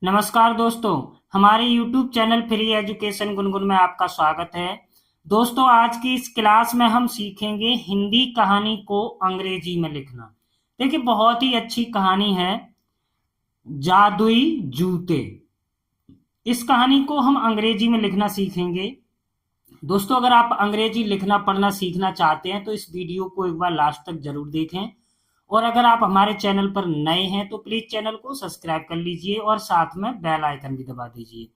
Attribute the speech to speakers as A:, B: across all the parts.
A: नमस्कार दोस्तों, हमारे YouTube channel free education Gungun में आपका स्वागत है। दोस्तों, आज की इस क्लास में हम सीखेंगे हिंदी कहानी को अंग्रेजी में लिखना। देखिए, बहुत ही अच्छी कहानी है, जादुई जूते। इस कहानी को हम अंग्रेजी में लिखना सीखेंगे। दोस्तों, अगर आप अंग्रेजी लिखना पढ़ना सीखना चाहते हैं तो इस वीडियो को एक बार लास्ट तक जरूर देखें। और अगर आप हमारे चैनल पर नए हैं तो प्लीज चैनल को सब्सक्राइब कर लीजिए और साथ में बेल आइकन भी दबा दीजिए।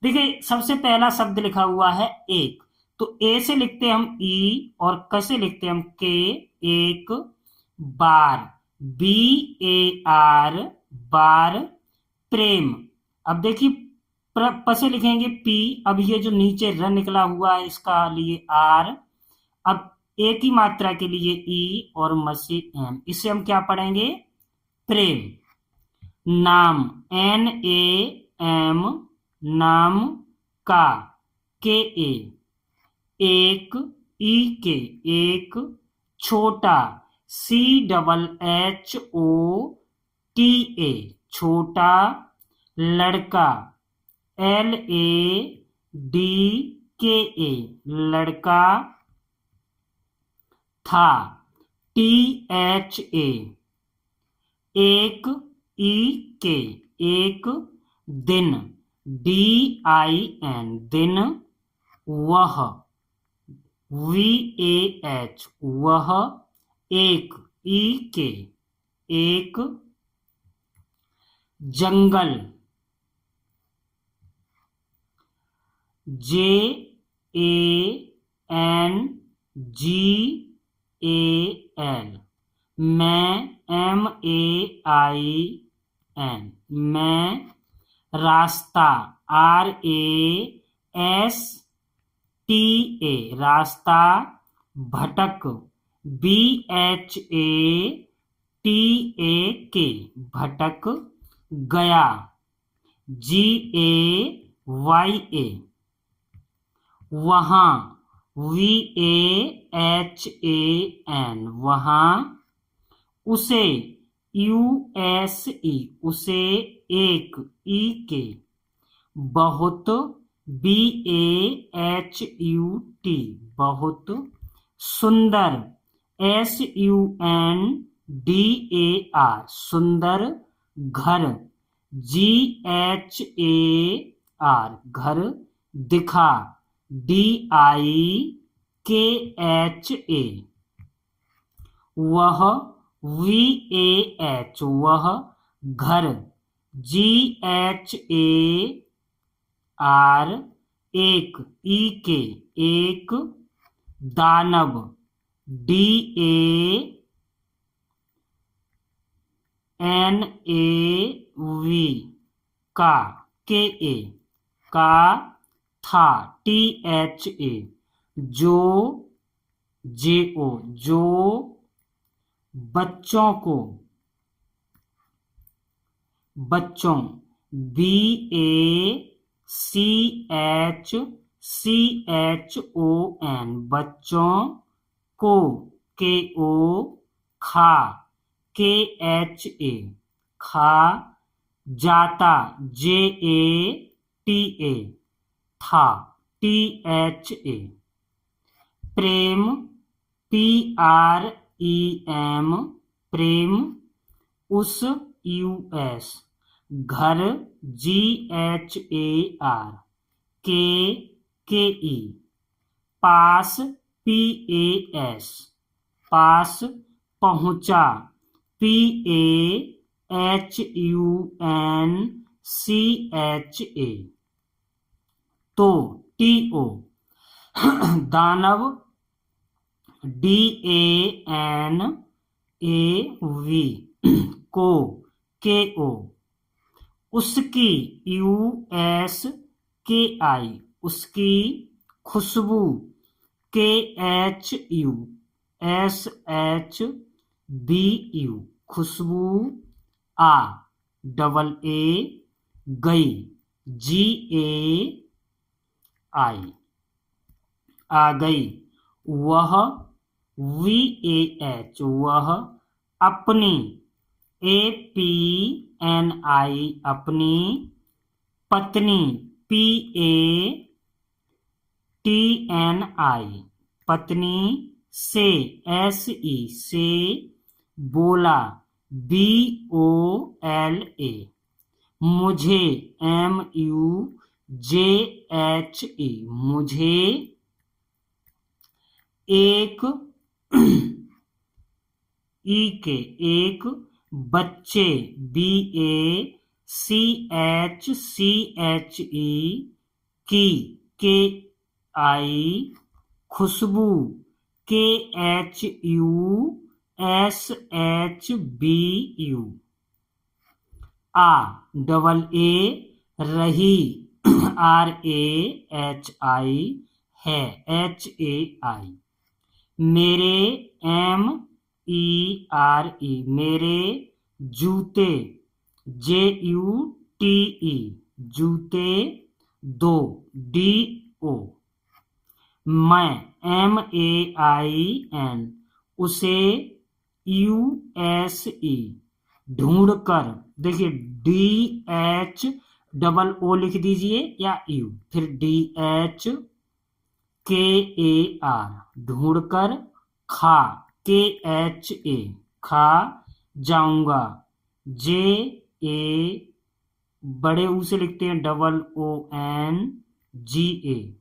A: देखिए, सबसे पहला शब्द लिखा हुआ है एक। तो ए से लिखते हैं हम ई और क से लिखते हैं हम के। एक बार, BAR, बार। प्रेम। अब देखिए, प से लिखेंगे पी। अब ये जो नीचे र निकला हुआ है इसका लिए आर। अब ए की मात्रा के लिए ई और म से एम। इसे हम क्या पढ़ेंगे? प्रेम। नाम, NAM, नाम का, KA। एक, E के, एक। छोटा, CHHOTA, छोटा। लड़का, LADKA, लड़का। था, THA, एक। EK, एक। दिन, DIN, दिन। वह, VAH, वह। एक, EK, एक। जंगल, JANGAL, मैं, MAIN, मैं। रास्ता, RASTA, रास्ता। भटक, BHATAK, भटक गया, GAYA। वहां, VAHAN, वहां। उसे, USE, उसे। एक, EK, बहुत। BAHUT, बहुत। सुंदर, SUNDAR, सुंदर। घर, GHAR, घर। दिखा, DIKHA, वह। VAH, वह। घर, GHAR, एक। EK, एक। दानव, DANAV, का, KA, का। था, THA, जो, JO, जो। बच्चों को, बच्चों, BACHCHON, बच्चों को, KO। खा, KHA, खा। जाता, JATA, था, THA। प्रेम, PREM, प्रेम। उस, US। घर, GHAR, KE। पास, PAS, पास। पहुंचा, PAHUNCHA, तो, TO। दानव, DANAV, को, KO। उसकी, USKI, उसकी। खुशबू, KHUSHBU, खुशबू। AA, गई, GAI, आ गई। वह, VAH, वह। अपनी, APNI अपनी, पत्नी PATNI पत्नी, से SE से, बोला BOLA, मुझे MUJHE मुझे, एक एक बच्चे BACHCHE की, KI खुशबू KHUSHBU, डबल A रही RAHI है HAI, मेरे MERE मेरे जूते JUTE जूते, दो DO, मैं MAIN उसे USE ढूंढकर, देखिए DHOO लिख दीजिए या U, फिर DHKAR ढूंढकर, खा KHA खा जाऊंगा, JA बड़े U से लिखते हैं OONGA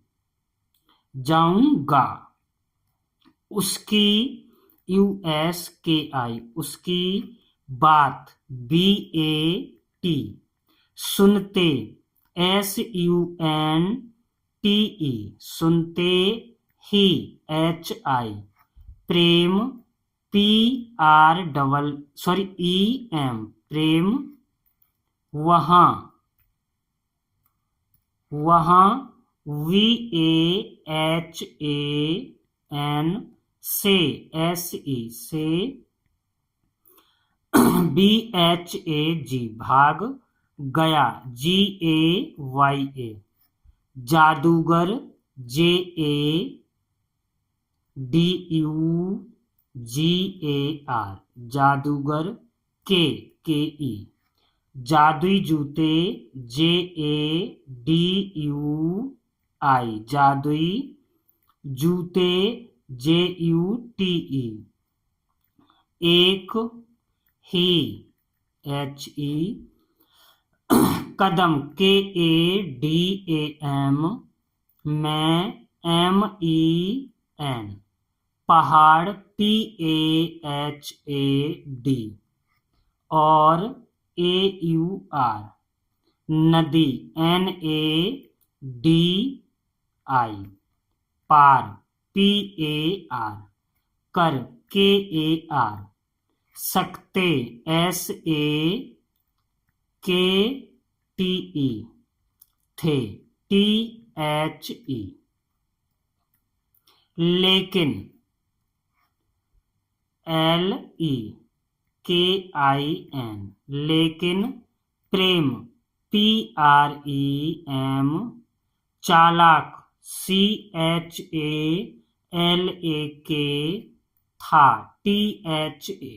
A: जाऊंगा, उसकी USKI उसकी बात BAT, सुनते SUNTE सुनते ही HI, प्रेम EM प्रेम, वहां VAHAN से SE से, BHAG भाग गया GAYA, जादूगर JADUGAR जादूगर KE, जादुई जूते JADUI जादुई जूते JUTE, एक ही HE, कदम KADAM, मैं MEN, पहाड़ PAHAD और AUR, नदी NADI, पार PAR, कर KAR, सकते SAKTE, थे THE, लेकिन LEKIN लेकिन, प्रेम PREM, चालाक CHALAK, था THA,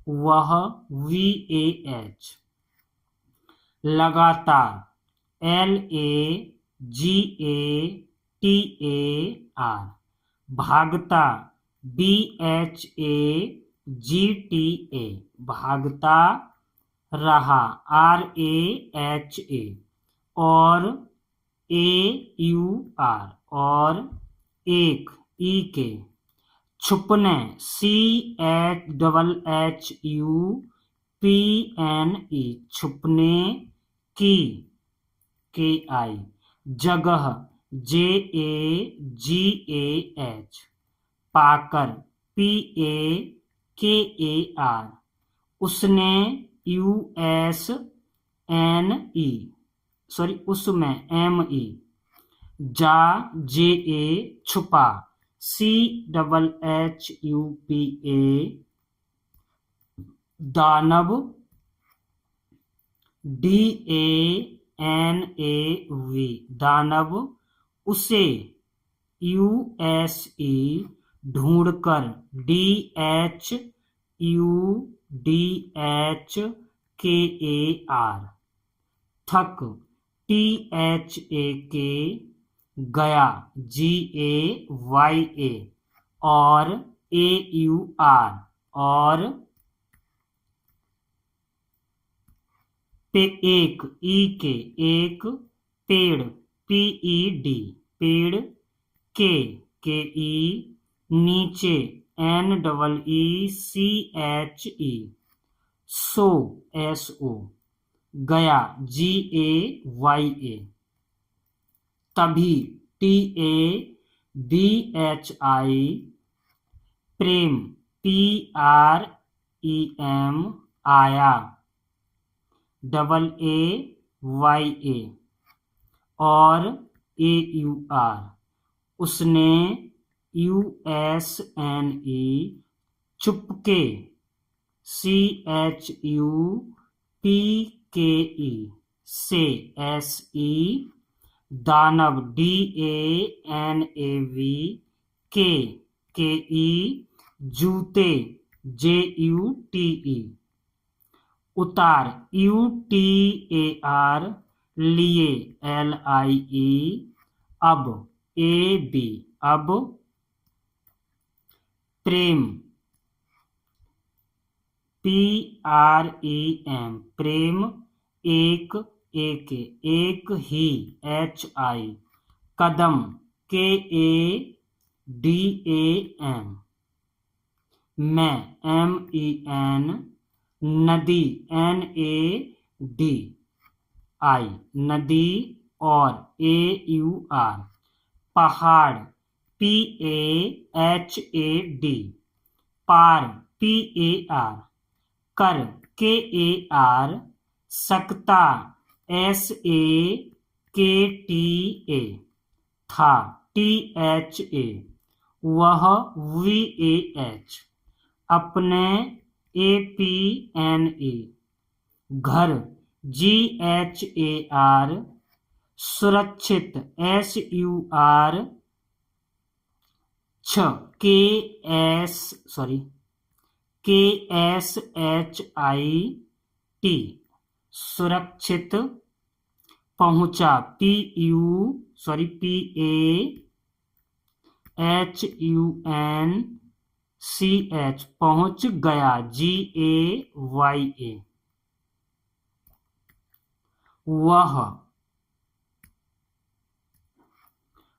A: वह VAH, लगातार LAGATAR, भागता BHAGTA, भागता रहा RAHA, और AUR और एक EK, छुपने CHHUPNE छुपने की KI, जगह JAGAH, पाकर PAKAR, उसने उसमें ME, जा JA छुपा CHHUPA, दानव DANAV दानव, उसे USE ढूंढकर DHUNTE DHKAR, थक THAK, गया GAYA, और AUR, और एक एक, पेड़ PED, पेड़ KE, नीचे NEECHE, SO, गया GAYA, तभी TABHI, प्रेम PREM, आया AAYA, और AUR, उसने USNE, चुपके CHUPKE, से SE, दानव DANAV, KE, जूते JUTE, उतार UTAR, लिए LIE, अब AB, अब प्रेम PREM, प्रेम एक ही HI, कदम KADAM, मैं MEN, नदी NADI, नदी, और AUR, पहाड़ PAHAD, पार PAR, कर KAR, सकता SAKTA, था THA, वह VAH, अपने APNA, घर GHAR, सुरक्षित SUR, KSHIT, सुरक्षित, पहुंचा PAHUNCH, पहुंच गया GAYA, वह,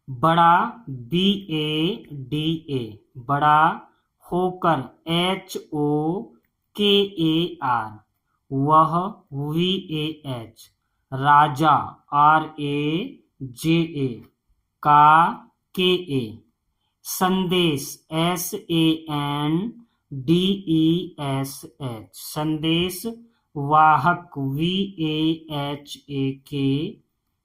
A: बड़ा BADA, बड़ा होकर HOKAR, वह VAH, राजा RAJA, का KA, संदेश SANDESH, संदेश, वाहक VAHAK,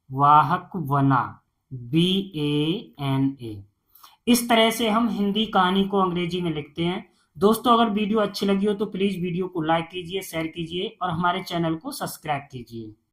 A: वाहक, वना BANA। इस तरह से हम हिंदी कहानी को अंग्रेजी में लिखते हैं। दोस्तों, अगर वीडियो अच्छी लगी हो तो प्लीज वीडियो को लाइक कीजिए, शेयर कीजिए और हमारे चैनल को सब्सक्राइब कीजिए।